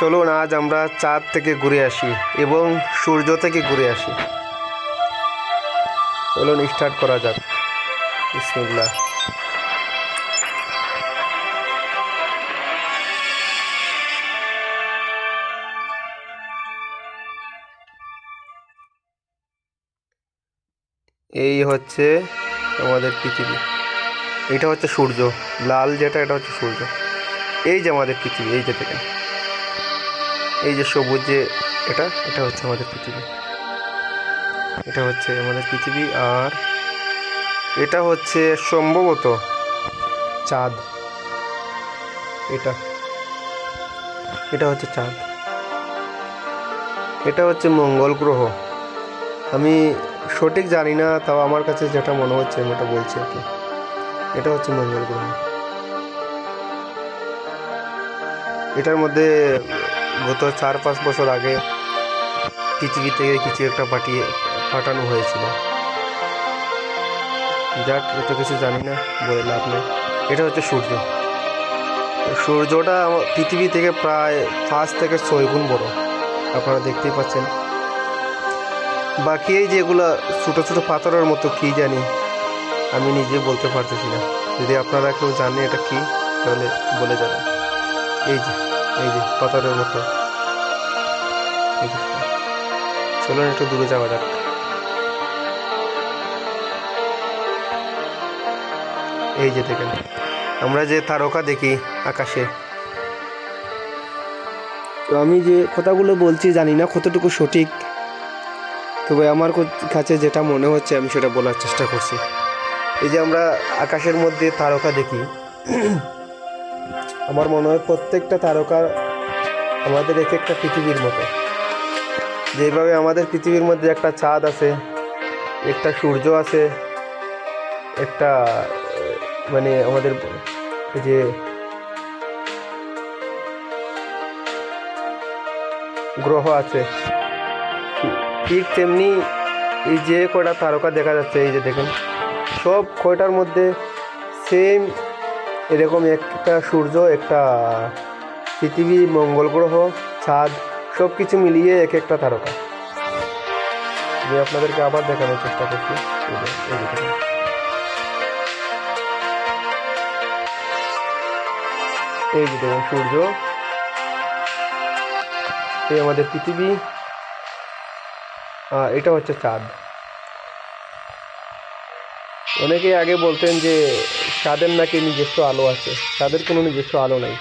চলুন আজ আমরা চাঁদ থেকে ঘুরে আসি এবং সূর্য থেকে ঘুরে আসি। চলুন স্টার্ট করা যাক। বিসমিল্লাহ। এই হচ্ছে আমাদের পৃথিবী, এটা হচ্ছে সূর্য, লাল যেটা এটা হচ্ছে সূর্য। এই যে আমাদের পৃথিবী, এই যে দেখেন, এই যে সবুজ যে এটা এটা হচ্ছে আমাদের পৃথিবী, এটা হচ্ছে আমাদের পৃথিবী। আর এটা হচ্ছে সম্ভবত চাঁদ, এটা এটা হচ্ছে চাঁদ, এটা হচ্ছে মঙ্গল গ্রহ। আমি সঠিক জানি না, তাও আমার কাছে যেটা মনে হচ্ছে আমি এটা বলছি আর কি। এটা হচ্ছে মঙ্গল গ্রহ। এটার মধ্যে গত 4-5 বছর আগে পৃথিবী থেকে কিছু একটা পাঠানো হয়েছিল। যাক, এত কিছু জানি না, বলে লাভ নেই। এটা হচ্ছে সূর্য। সূর্যটা পৃথিবী থেকে প্রায় 5 থেকে 6 গুণ বড়, আপনারা দেখতেই পাচ্ছেন। বাকি এই যেগুলো ছোটো ছোটো পাথরের মতো কি জানি, আমি নিজে বলতে পারতেছি না। যদি আপনারা কেউ জানেন এটা কি, তাহলে বলে যাবেন। এই যে পাথরের মতো। চলুন একটু দূরে যাওয়া যাক। এই যে দেখেন, আমরা যে তারকা দেখি আকাশে, তো আমি যে কথাগুলো বলছি জানি না কতটুকু সঠিক, তবে আমার কাছে যেটা মনে হচ্ছে আমি সেটা বলার চেষ্টা করছি। এই যে আমরা আকাশের মধ্যে তারকা দেখি, আমার মনে হয় প্রত্যেকটা তারকা আমাদের এক একটা পৃথিবীর মতো। যেভাবে আমাদের পৃথিবীর মধ্যে একটা চাঁদ আছে, একটা সূর্য আছে, একটা মানে আমাদের যে গ্রহ আছে, ঠিক তেমনি এই যে কয়টা তারকা দেখা যাচ্ছে, এই যে দেখেন, সব কয়টার মধ্যে সেম এরকম একটা সূর্য, একটা পৃথিবী, মঙ্গল গ্রহ, চাঁদ, সব কিছু মিলিয়ে এক একটা তারকা। আমি আপনাদেরকে আবার দেখানোর চেষ্টা করছি। এই যে দেখুন, সূর্য, এই আমাদের পৃথিবী, এটা হচ্ছে চাঁদ। অনেকে আগে বলতেন যে চাঁদের নাকি নিজস্ব আলো আছে, চাঁদের কোনো নিজস্ব আলো নেই।